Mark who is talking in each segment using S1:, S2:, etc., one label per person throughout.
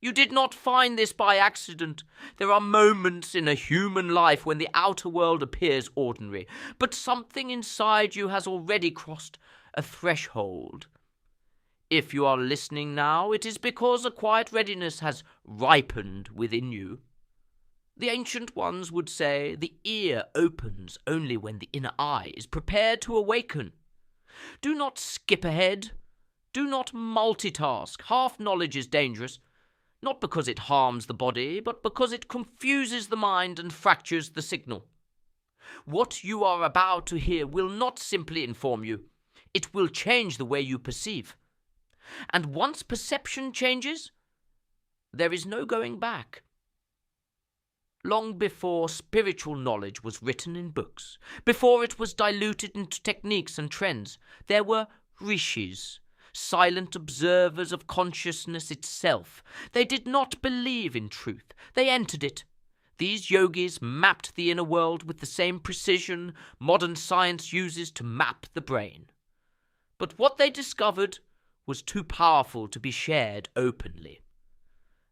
S1: You did not find this by accident. There are moments in a human life when the outer world appears ordinary, but something inside you has already crossed a threshold. If you are listening now, it is because a quiet readiness has ripened within you. The ancient ones would say the ear opens only when the inner eye is prepared to awaken. Do not skip ahead. Do not multitask. Half knowledge is dangerous, not because it harms the body, but because it confuses the mind and fractures the signal. What you are about to hear will not simply inform you. It will change the way you perceive. And once perception changes, there is no going back. Long before spiritual knowledge was written in books, before it was diluted into techniques and trends, there were rishis, silent observers of consciousness itself. They did not believe in truth. They entered it. These yogis mapped the inner world with the same precision modern science uses to map the brain. But what they discovered was too powerful to be shared openly.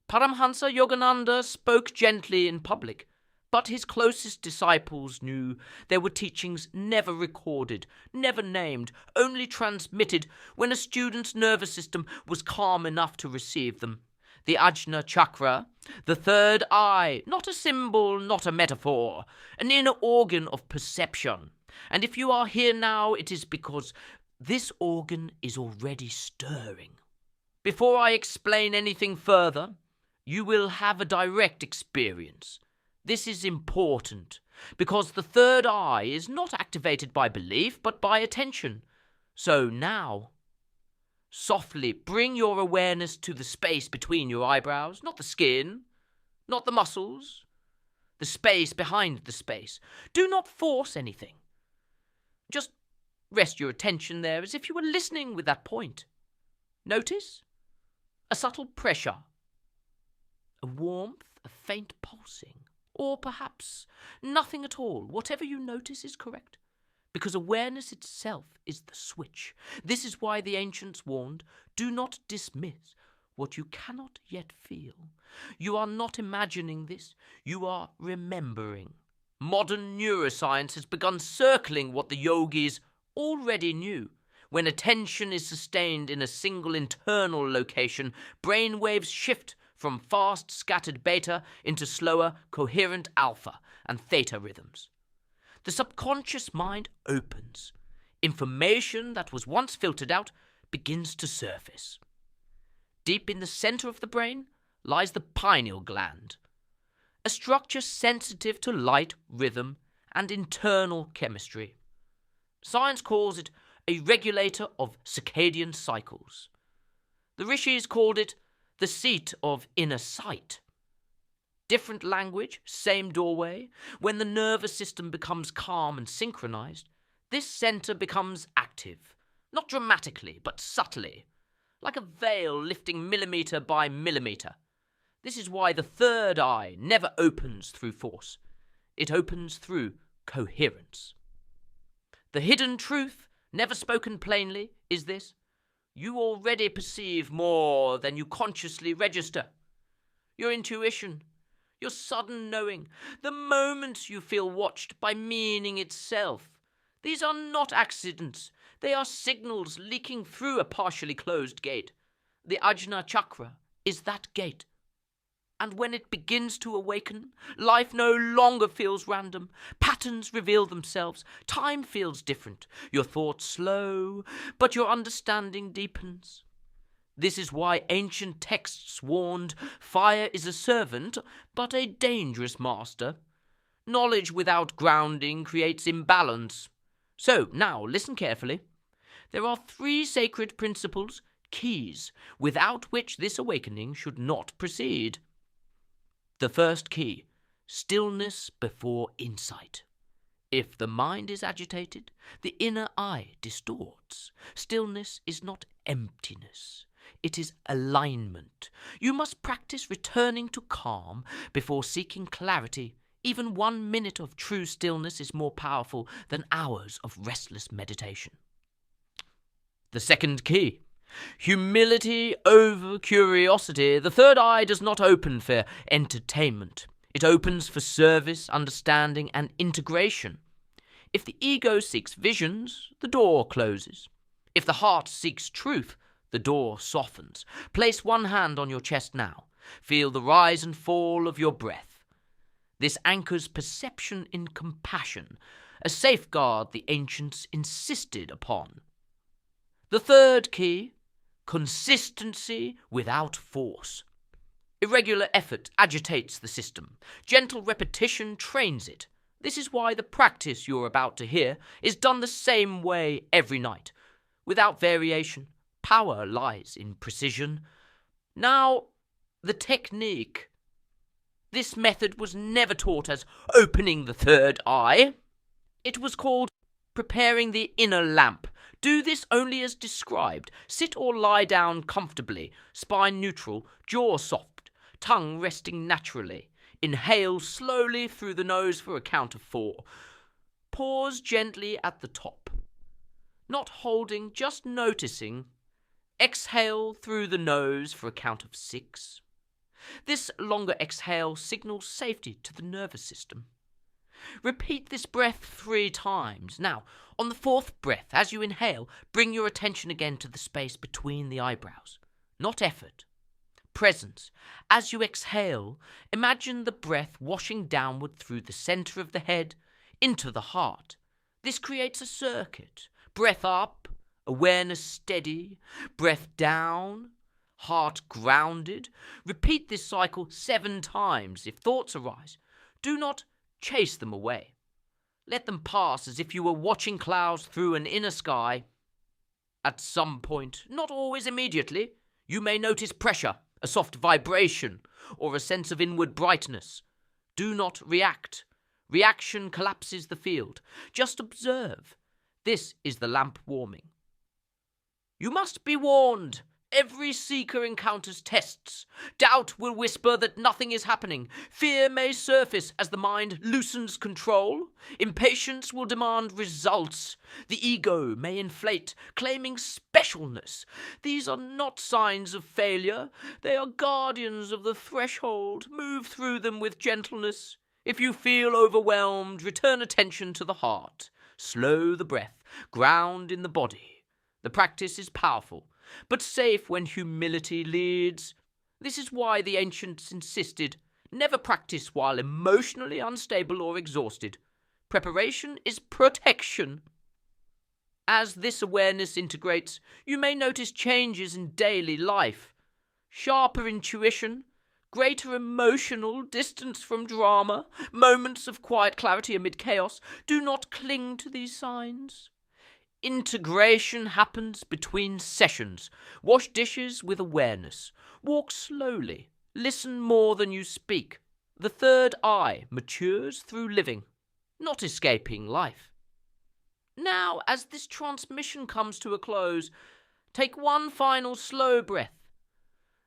S1: Paramhansa Yogananda spoke gently in public, but his closest disciples knew there were teachings never recorded, never named, only transmitted when a student's nervous system was calm enough to receive them. The Ajna Chakra, the third eye, not a symbol, not a metaphor, an inner organ of perception. And if you are here now, it is because this organ is already stirring. Before I explain anything further, you will have a direct experience. This is important because the third eye is not activated by belief but by attention. So now, softly bring your awareness to the space between your eyebrows, not the skin, not the muscles, the space behind the space. Do not force anything. Just rest your attention there as if you were listening with that point. Notice a subtle pressure, a warmth, a faint pulsing, or perhaps nothing at all. Whatever you notice is correct, because awareness itself is the switch. This is why the ancients warned, do not dismiss what you cannot yet feel. You are not imagining this, you are remembering. Modern neuroscience has begun circling what the yogis already knew. When attention is sustained in a single internal location, brain waves shift from fast scattered beta into slower coherent alpha and theta rhythms. The subconscious mind opens. Information that was once filtered out begins to surface. Deep in the center of the brain lies the pineal gland, a structure sensitive to light, rhythm, and internal chemistry. Science calls it a regulator of circadian cycles. The rishis called it the seat of inner sight. Different language, same doorway. When the nervous system becomes calm and synchronized, this center becomes active, not dramatically, but subtly, like a veil lifting millimeter by millimeter. This is why the third eye never opens through force. It opens through coherence. The hidden truth, never spoken plainly, is this: you already perceive more than you consciously register. Your intuition, your sudden knowing, the moments you feel watched by meaning itself. These are not accidents. They are signals leaking through a partially closed gate. The Ajna Chakra is that gate. And when it begins to awaken, life no longer feels random. Patterns reveal themselves. Time feels different. Your thoughts slow, but your understanding deepens. This is why ancient texts warned, fire is a servant, but a dangerous master. Knowledge without grounding creates imbalance. So, now listen carefully. There are 3 sacred principles, keys, without which this awakening should not proceed. The first key, stillness before insight. If the mind is agitated, the inner eye distorts. Stillness is not emptiness. It is alignment. You must practice returning to calm before seeking clarity. Even 1 minute of true stillness is more powerful than hours of restless meditation. The second key, Humility over curiosity. The third eye does not open for entertainment. It opens for service, understanding, and integration. If the ego seeks visions, the door closes. If the heart seeks truth, the door softens. Place one hand on your chest now. Feel the rise and fall of your breath. This anchors perception in compassion, a safeguard the ancients insisted upon. The third key: consistency without force. Irregular effort agitates the system. Gentle repetition trains it. This is why the practice you're about to hear is done the same way every night, without variation. Power lies in precision. Now, the technique. This method was never taught as opening the third eye. It was called preparing the inner lamp. Do this only as described. Sit or lie down comfortably, spine neutral, jaw soft, tongue resting naturally. Inhale slowly through the nose for a count of 4. Pause gently at the top. Not holding, just noticing. Exhale through the nose for a count of 6. This longer exhale signals safety to the nervous system. Repeat this breath 3 times. Now, on the 4th breath, as you inhale, bring your attention again to the space between the eyebrows. Not effort. Presence. As you exhale, imagine the breath washing downward through the center of the head into the heart. This creates a circuit. Breath up, awareness steady. Breath down, heart grounded. Repeat this cycle 7 times. If thoughts arise, do not chase them away. Let them pass as if you were watching clouds through an inner sky. At some point, not always immediately, you may notice pressure, a soft vibration, or a sense of inward brightness. Do not react. Reaction collapses the field. Just observe. This is the lamp warming. You must be warned. Every seeker encounters tests. Doubt will whisper that nothing is happening. Fear may surface as the mind loosens control. Impatience will demand results. The ego may inflate, claiming specialness. These are not signs of failure. They are guardians of the threshold. Move through them with gentleness. If you feel overwhelmed, return attention to the heart. Slow the breath. Ground in the body. The practice is powerful, but safe when humility leads. This is why the ancients insisted, never practice while emotionally unstable or exhausted. Preparation is protection. As this awareness integrates, you may notice changes in daily life. Sharper intuition, greater emotional distance from drama, moments of quiet clarity amid chaos. Do not cling to these signs. Integration happens between sessions. Wash dishes with awareness. Walk slowly. Listen more than you speak. The third eye matures through living, not escaping life. Now, as this transmission comes to a close, take one final slow breath.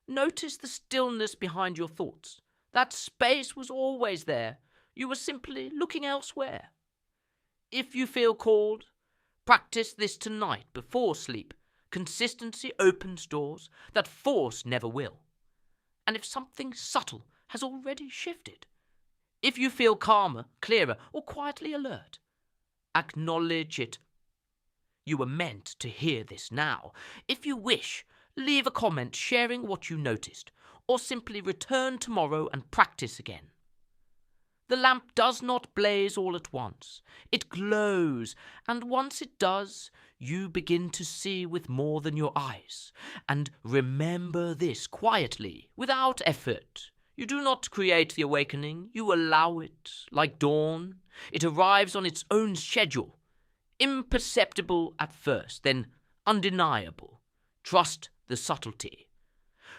S1: Notice the stillness behind your thoughts. That space was always there. You were simply looking elsewhere. If you feel called, practice this tonight before sleep. Consistency opens doors that force never will. And if something subtle has already shifted, if you feel calmer, clearer, or quietly alert, acknowledge it. You were meant to hear this now. If you wish, leave a comment sharing what you noticed, or simply return tomorrow and practice again. The lamp does not blaze all at once. It glows, and once it does, you begin to see with more than your eyes. And remember this quietly, without effort. You do not create the awakening, you allow it, like dawn. It arrives on its own schedule, imperceptible at first, then undeniable. Trust the subtlety.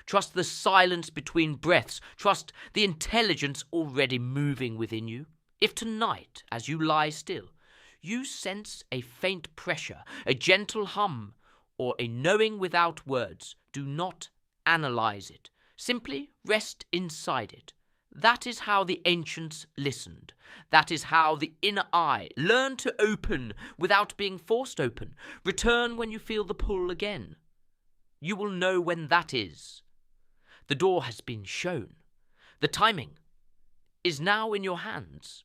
S1: Trust the silence between breaths. Trust the intelligence already moving within you. If tonight, as you lie still, you sense a faint pressure, a gentle hum, or a knowing without words, do not analyze it. Simply rest inside it. That is how the ancients listened. That is how the inner eye learned to open without being forced open. Return when you feel the pull again. You will know when that is. The door has been shown. The timing is now in your hands.